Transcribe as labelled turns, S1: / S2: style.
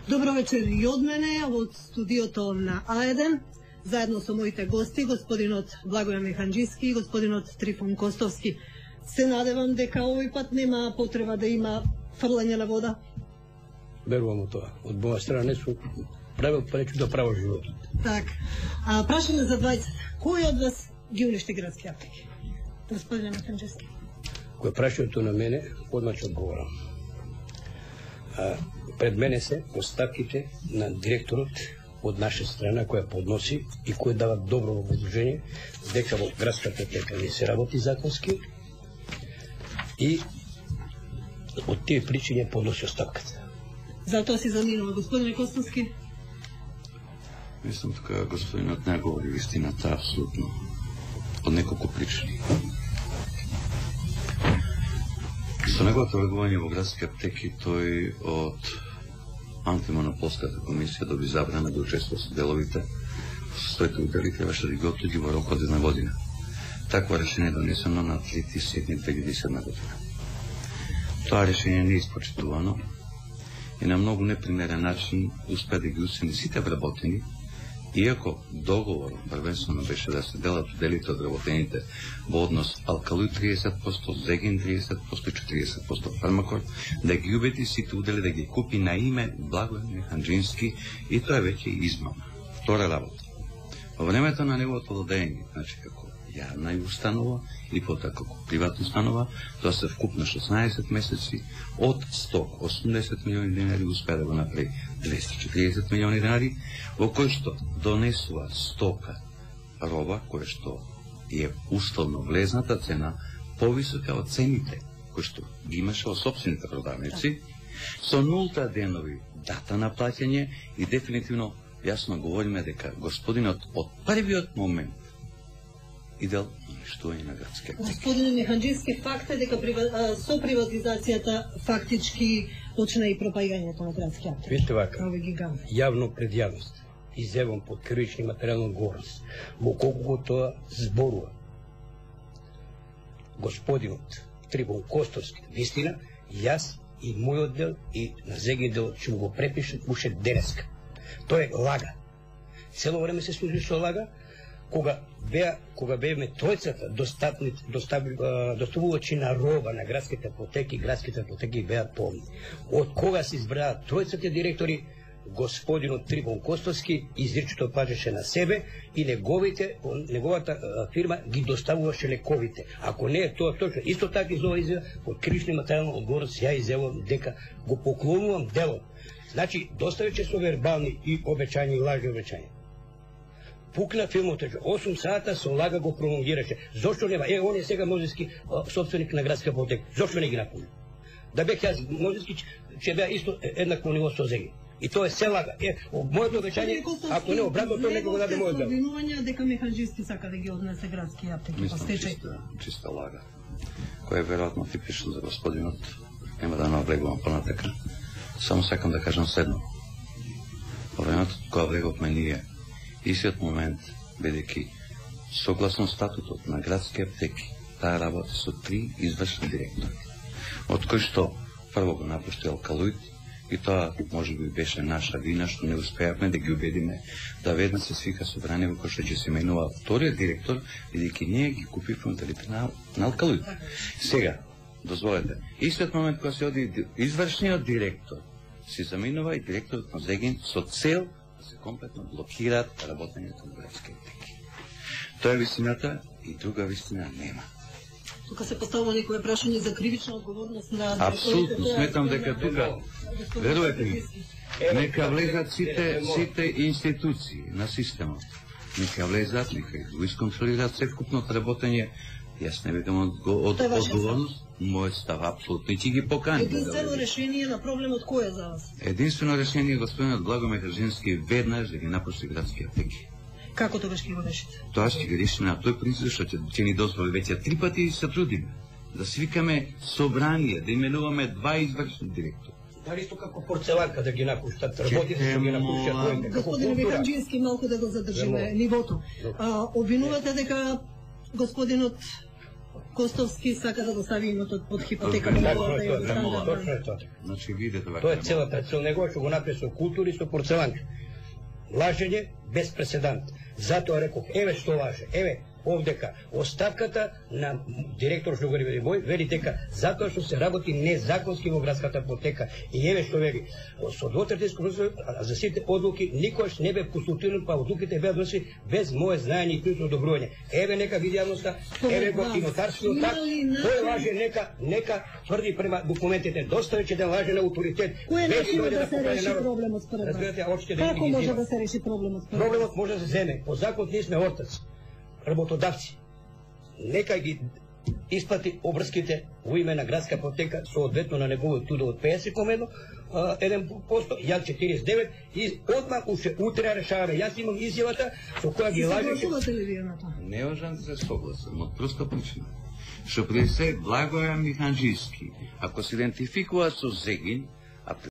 S1: Добро вечер и од мене, од студиото на А1, заедно со моите гости, господинот Благоје Механџиски и господинот Трифон Костовски. Се надевам дека овој пат нема потреба да има фрлање на вода.
S2: Верувам во тоа. Од моја страна не сум правил, па нечу да правам животот.
S1: Так. Прашаме за 20. Кој од вас ги уништи градски аптеки? Господине Механџиски.
S2: Кој прашањето на мене, одмah ќе одговорам. Пред мене се оставките на директорот од наша страна која подноси и кој дава добро образложение дека во градската аптека не се работи законски и од тие причини подноси оставката.
S1: Затоа си заминува господине Костовски?
S3: Мислам дека господинот не говори вистината апсолутно од неколку причини. Со неговото влегување во градски аптеки, тој од антимонополската комисија доби забрана да учествува со деловите, со своите удели требаше да ги отуѓи во рок од 1 година. Такво решение донесено на 3.7.2007 година. Тоа решение не е испочитувано и на многу непримерен начин успе да ги усени сите вработени, иако договор првенствено беше да се делат уделите од вработените во однос алкалоид 30%, зегин 30% и 40% фармакор, да ги убеди сите удели да ги купи на име Благоје Механџиски и тоа веќе измама. Втора работа. Во времето на неговото владење, значи како јавна установа и потоа како приватна установа, тоа се вкупно 16 месеци од 180 милиони денари успеа да го направи 240 милиони денари, во кој што донесува стока, роба, која што е уставно влезната цена, повисока од цените кои што ги имаше во собствените продавници, со нулта денови дата на плаќање и дефинитивно јасно говориме дека господинот од првиот момент идел уништување на градски аптеки.
S1: Господине Механџиски, факт е дека со приватизацијата фактички почна и пропаѓањето на градски аптеки.
S2: Видите вака, јавно пред јавност, изјавам под кривични материјална одговорност, во колку тоа зборува господинот Трифон Костовски, вистина, јас и мојот дел и на зеги дел ќе го препишат уште денеска. Тоа е лага. Цело време се служи со лага, кога бееме тројцата доставувачи на роба на градските аптеки беа полни. Од кога се избраат тројцата директори, господинот Трифон Костовски изричито пажеше на себе и неговата фирма ги доставуваше лековите. Ако не е тоа точно, исто така из ова изјава од кривични материјална одговорност ја изјавувам дека го поклонувам делот. Значи, доставиче со вербални и обеќања и лажни обеќања. Пукна филмот 8 сата со лага го пролонгираше. Зошто нема? Он е сега можески собственик на градска аптека. Зошто не ги напомни? Да бех јас можески ќе беа исто еднакво ниво со зеги. И тоа е се лага. Моето обеќање, ако не обратно, тоа не го даде мојот дел.
S1: Обвинување дека Механџиски сака да ги однесе градски аптеки по стечај.
S3: Чиста лага, која е веројатно типично за господинот. Нема да навлегувам понатака. Само сакам да кажам следно. Во времето кога влеговме ние, истиот момент, бидејќи согласно статутот на градски аптеки, таа работи со 3 извршни директори, од кои што прво го напушти алкалоид, и тоа може би беше наша вина што не успеавме да ги убедиме да веднаш се свика собрание во кој што ќе се менува вториот директор, бидејќи ние ги купивме уделите на алкалоид. Сега, дозволете, истиот момент кога се оди извршниот директор, се заменува и директорот на Зегин со цел да се комплетно блокираат работењето на градски аптеки. Тоа е вистината и друга вистина нема.
S1: Тука се поставува некој прашање за кривична одговорност на...
S3: Апсолутно, сметам дека тука, верувате ми, нека влезат сите институции на системот. Нека влезат, нека го исконтролираат секупното работење. Јас не викам од одговорност, мојот став апсолутно и ќе ги покани.
S1: Единствено решение на проблемот кој е за вас?
S3: Единствено решение господинот Благоје Механџиски веднаш да ги напушти градски аптеки.
S1: Како тогаш ќе го решите?
S3: Тоа ќе ги решиме на тој принцип што ќе ни дозволи веќе 3 пати се трудиме да свикаме собрание, да именуваме 2 извршни директори.
S2: Дали исто како порцеланка да ги напуштат, работите да ги напуштат.
S1: Господин Механџиски, малку да го задржиме нивото. Обвинувате дека господинот Костовски сака да го стави имотот под хипотека.
S2: Точно е тоа.
S3: Значи виде тоа.
S2: Тоа е целата цел него што го написа со култури со порцеланки. Лажење без преседант. Затоа реков, еве што лаже, еве овдека оставката на директор што го вели дека затоа што се работи незаконски во градската апотека и еве што вели со двотретинско мнозинство за сите одлуки никош не бе консултиран, па одлуките беа доси без мое знаење и клучно одобрување. Еве нека види јавноста, еве го и нотарскиот акт, тој лаже нека тврди према документите, достави че да лаже на авторитет.
S1: Кој е начинот да се реши проблемот според вас? Како може да се реши проблемот според вас?
S2: Проблемот може да се земе. По закон ние сме ортаци, работодавци. Нека ги исплати обврските во име на градска апотека соодветно на неговиот трудов од 50,1%, јас 49 и одмах уште утре решаваме. Јас имам изјавата со која ги лажеше.
S1: Согласувате ли вие на тоа?
S3: Не можам да се согласам, од проста причина. Што пред се Благојан Миханџиски, ако се идентификува со Зегин,